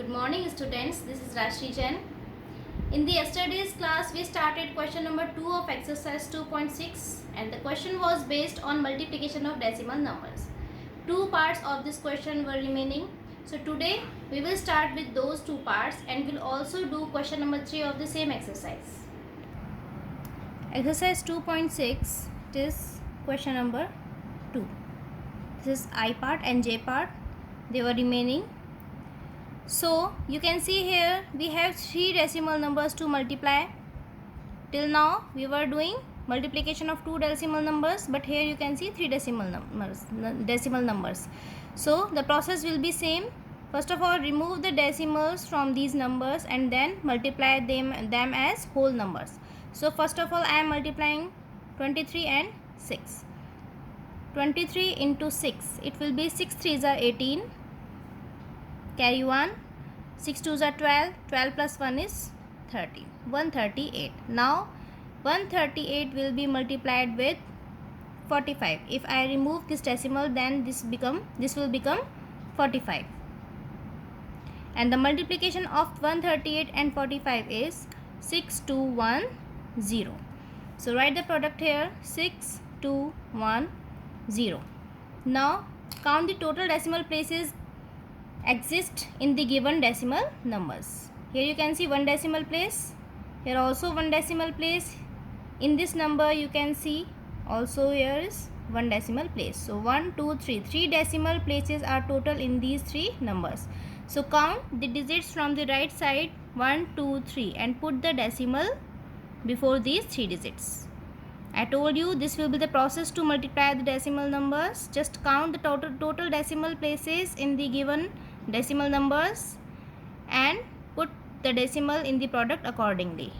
Good morning students, this is Rashri Jain. In the yesterday's class we started question number 2 of exercise 2.6 and the question was based on multiplication of decimal numbers. Two parts of this question were remaining. So today we will start with those two parts and we'll also do question number 3 of the same exercise. Exercise 2.6, it is question number 2. This is I part and J part, they were remaining. So you can see here we have 3 decimal numbers to multiply. Till now we were doing multiplication of 2 decimal numbers, but here you can see 3 decimal numbers. So the process will be same. First of all, remove the decimals from these numbers and then multiply them as whole numbers. So first of all I am multiplying 23 and 6. 23 into 6, it will be 6 3s are 18. Carry 1, 6 2s are 12, 12 plus 1 is 30, 138. Now 138 will be multiplied with 45. If I remove this decimal, then this will become 45. And the multiplication of 138 and 45 is 6210. So write the product here, 6210. Now count the total decimal places exist in the given decimal numbers. Here you can see 1 decimal place, here also 1 decimal place. In this number you can see also here is 1 decimal place. So 1 2 3 decimal places are total in these 3 numbers. So count the digits from the right side 1 2 3 and put the decimal before these 3 digits. I told you this will be the process to multiply the decimal numbers. Just count the total decimal places in the given decimal numbers and put the decimal in the product accordingly.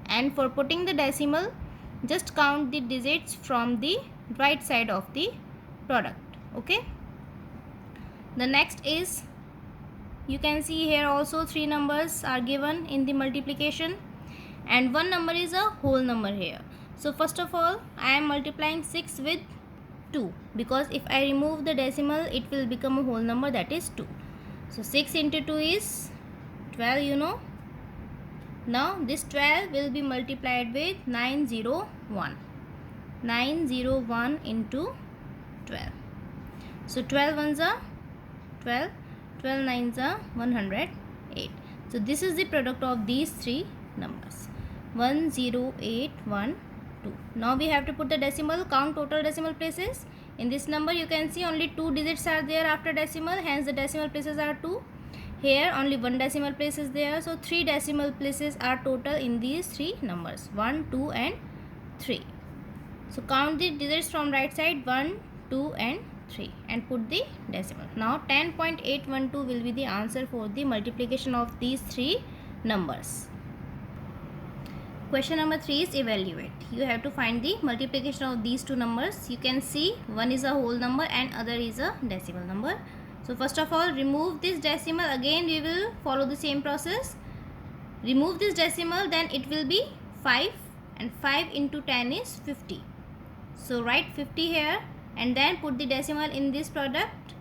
And for putting the decimal, just count the digits from the right side of the product. Okay. The next is, you can see here also 3 numbers are given in the multiplication and 1 number is a whole number here. So first of all I am multiplying 6 with 2 because if I remove the decimal it will become a whole number, that is 2. So 6 into 2 is 12, you know. Now this 12 will be multiplied with 901. 901 into 12. So 12 ones are 12, 12 nines are 108. So this is the product of these 3 numbers, 10812. Now we have to put the decimal, count total decimal places. In this number you can see only 2 digits are there after decimal, hence the decimal places are 2. Here only 1 decimal place is there, so 3 decimal places are total in these 3 numbers, 1 2 and 3. So count the digits from right side 1 2 and 3 and put the decimal. Now 10.812 will be the answer for the multiplication of these 3 numbers. Question number 3 is evaluate. You have to find the multiplication of these 2 numbers. You can see one is a whole number and other is a decimal number. So first of all remove this decimal. Again we will follow the same process. Remove this decimal, then it will be 5 and 5 into 10 is 50. So write 50 here and then put the decimal in this product.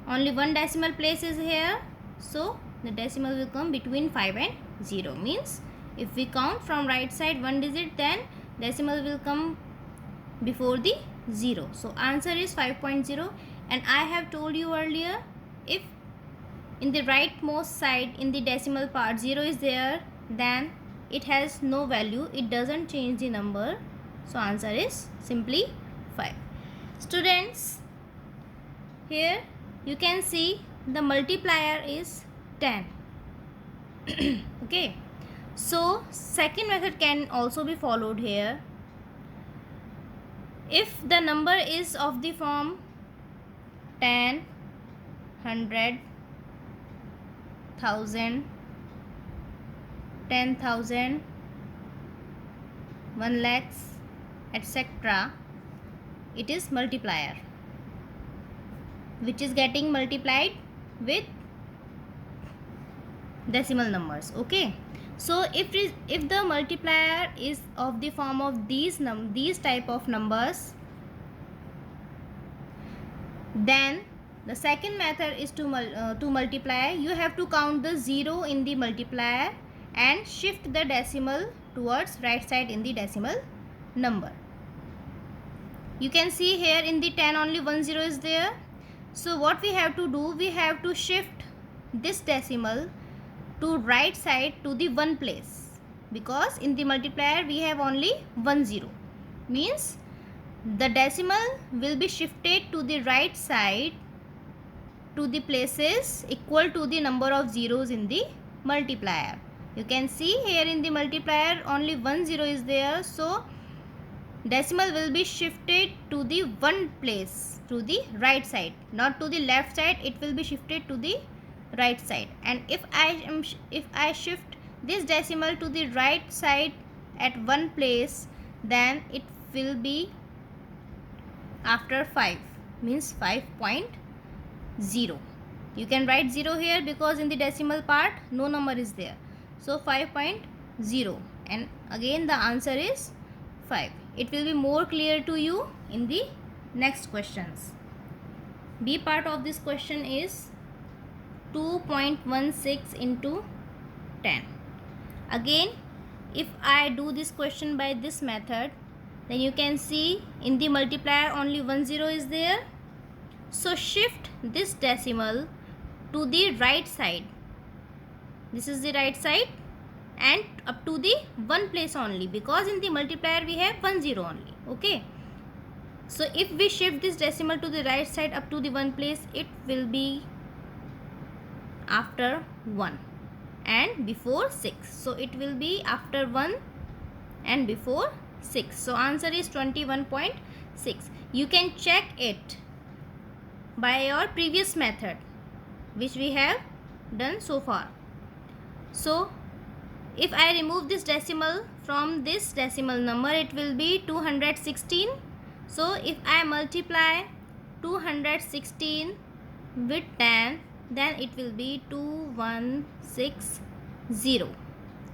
Only 1 decimal place is here, so the decimal will come between 5 and 0. Means if we count from right side 1 digit, then decimal will come before the 0. So answer is 5.0. And I have told you earlier, if in the rightmost side in the decimal part 0 is there, then it has no value, it doesn't change the number. So answer is simply 5. Students, here you can see the multiplier is 10. Okay. So second method can also be followed here. If the number is of the form 10, 100, 1000, 10,000, 1 lakhs, etc., it is multiplier which is getting multiplied with decimal numbers. Okay. So if the multiplier is of the form of these type of numbers, then The second method is to multiply. You have to count the 0 in the multiplier and shift the decimal towards right side in the decimal number. You can see here in the 10 only 1 0 is there. So what we have to do, we have to shift this decimal to right side to the 1 place, because in the multiplier we have only 1 0, means the decimal will be shifted to the right side to the places equal to the number of zeros in the multiplier. You can see here in the multiplier only 1 0 is there, so decimal will be shifted to the 1 place, to the right side, not to the left side. It will be shifted to the right side. And if I shift this decimal to the right side at 1 place, then it will be after 5, means 5.0. You can write 0 here because in the decimal part no number is there. So 5.0, and again the answer is 5. It will be more clear to you in the next questions. B part of this question is 2.16 into 10. Again, if I do this question by this method, then you can see in the multiplier only 1 0 is there. So shift this decimal to the right side. This is the right side, and up to the 1 place only, because in the multiplier we have 1 0 only. Okay. So if we shift this decimal to the right side up to the 1 place, it will be after 1 and before 6. So it will be after 1 and before 6. So answer is 21.6. You can check it by your previous method which we have done so far. So if I remove this decimal from this decimal number, it will be 216. So if I multiply 216 with 10, then it will be 2160.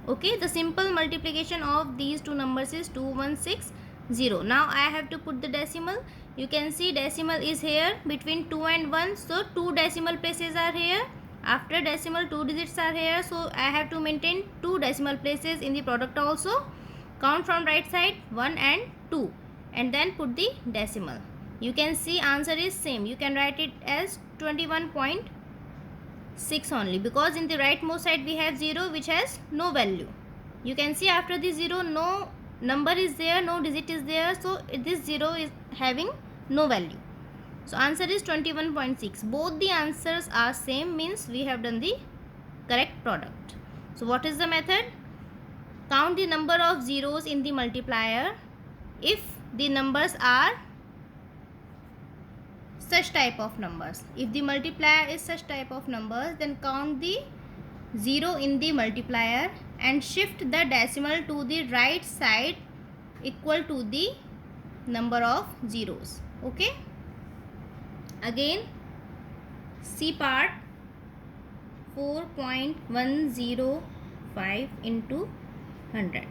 Okay, the simple multiplication of these two numbers is 2160. Now I have to put the decimal. You can see decimal is here between 2 and 1. So 2 decimal places are here. After decimal 2 digits are here. So I have to maintain 2 decimal places in the product also. Count from right side 1 and 2 and then put the decimal. You can see answer is same. You can write it as 21.6 only, because in the rightmost side we have 0 which has no value. You can see after the 0 no number is there, no digit is there, so this 0 is having no value. So answer is 21.6. Both the answers are same, means we have done the correct product. So what is the method? Count the number of zeros in the multiplier. If the numbers are such type of numbers, if the multiplier is such type of numbers, then count the 0 in the multiplier and shift the decimal to the right side equal to the number of zeros. Okay. Again, C part 4.105 into 100.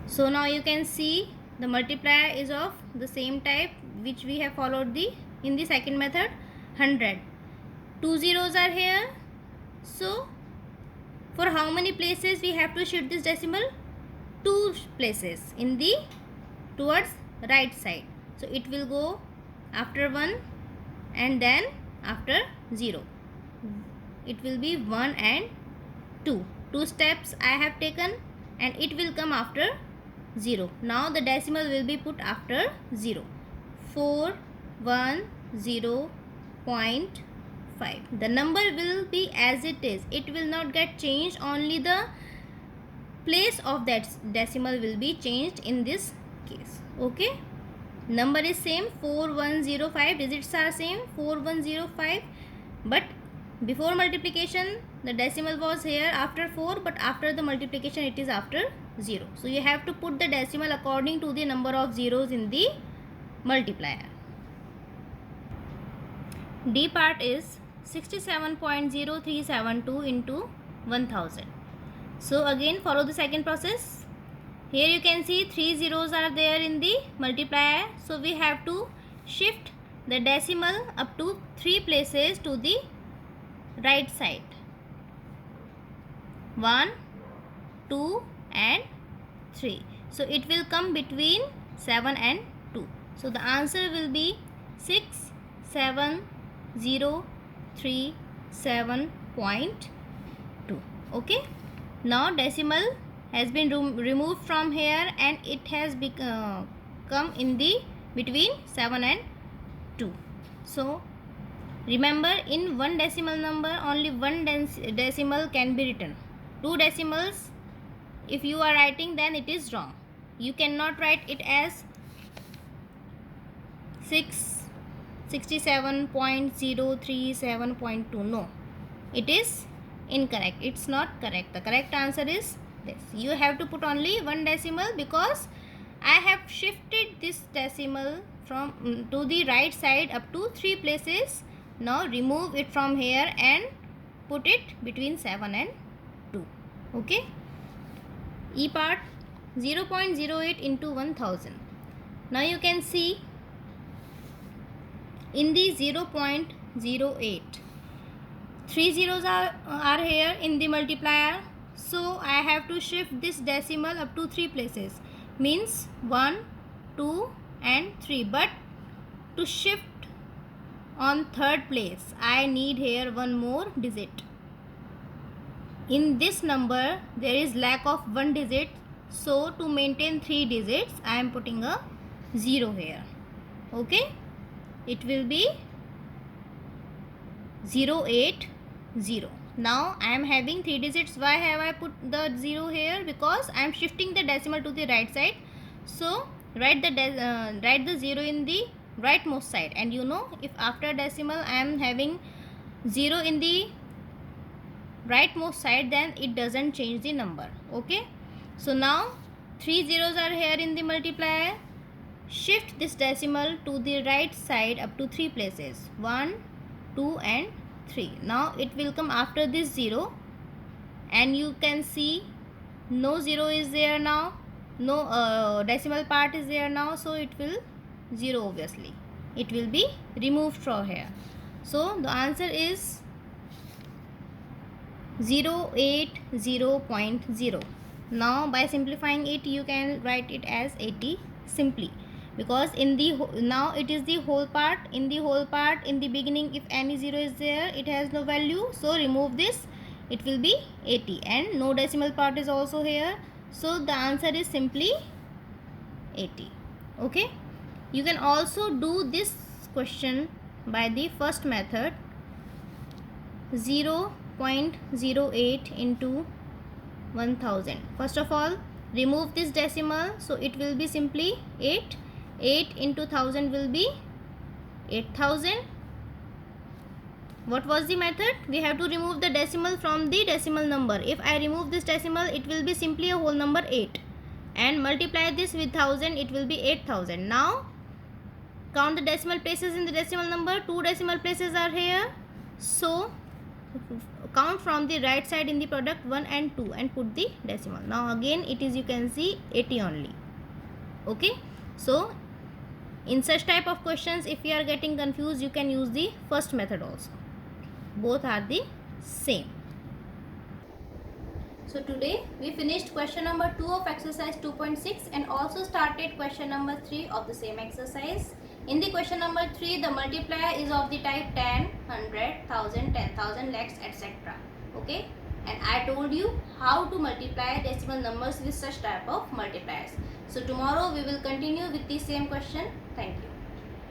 So now you can see the multiplier is of the same type which we have followed in the second method, 100. 2 zeros are here. So for how many places we have to shift this decimal? 2 places in the towards right side. So it will go after 1 and then after 0. It will be 1 and 2. 2 steps I have taken and it will come after 0. Now the decimal will be put after 0. 410.5. The number will be as it is. It will not get changed. Only the place of that decimal will be changed in this case. Okay. Number is same, 4105. Digits are same, 4105. But before multiplication the decimal was here after 4, but after the multiplication it is after 0. So you have to put the decimal according to the number of zeros in the multiplier. D part is 67.0372 into 1000. So again follow the second process. Here you can see 3 zeros are there in the multiplier. So we have to shift the decimal up to 3 places to the right side. 1, 2 and 3. So it will come between 7 and 2. So the answer will be 67037.2. Okay. Now decimal has been removed from here and it has come in the between 7 and 2. So remember, in one decimal number only one decimal can be written. Two decimals if you are writing, then it is wrong. You cannot write it as 667.037.2. no, it is incorrect. It's not correct. The correct answer is this. You have to put only one decimal because I have shifted this decimal from to the right side up to 3 places. Now remove it from here and put it between 7 and 2. Okay. E part, 0.08 into 1000. Now you can see in the 0.08, 3 zeros are here in the multiplier. So I have to shift this decimal up to 3 places. Means 1, 2 and 3. But to shift on third place, I need here one more digit. In this number there is lack of one digit, so to maintain 3 digits I am putting a 0 here. Okay, it will be 080. Now I am having 3 digits. Why have I put the 0 here? Because I am shifting the decimal to the right side. So write the 0 in the rightmost side, and you know, if after decimal I am having 0 in the rightmost side, then it doesn't change the number. Okay, so now 3 zeros are here in the multiplier. Shift this decimal to the right side up to 3 places, 1, 2 and 3. Now it will come after this 0, and you can see no 0 is there now, no decimal part is there now, so it will 0, obviously it will be removed from here. So the answer is 080.0. Now by simplifying it, you can write it as 80 simply, because in the now it is the whole part. In the whole part, in the beginning, if any 0 is there, it has no value, so remove this, it will be 80, and no decimal part is also here, so the answer is simply 80. Okay, you can also do this question by the first method, 0.08 into 1000. First of all, remove this decimal, so it will be simply 8. 8 into 1000 will be 8000. What was the method? We have to remove the decimal from the decimal number. If I remove this decimal, it will be simply a whole number 8, and multiply this with 1000, it will be 8000. Now count the decimal places in the decimal number. 2 decimal places are here, so count from the right side in the product 1 and 2 and put the decimal. Now again it is, you can see, 80 only. Okay, so in such type of questions, if you are getting confused, you can use the first method also. Both are the same. So today we finished question number 2 of exercise 2.6 and also started question number 3 of the same exercise. In the question number 3, the multiplier is of the type 10, 100, 1000, 10,000, lakhs, etc. Okay, and I told you how to multiply decimal numbers with such type of multipliers. So tomorrow we will continue with the same question. Thank you.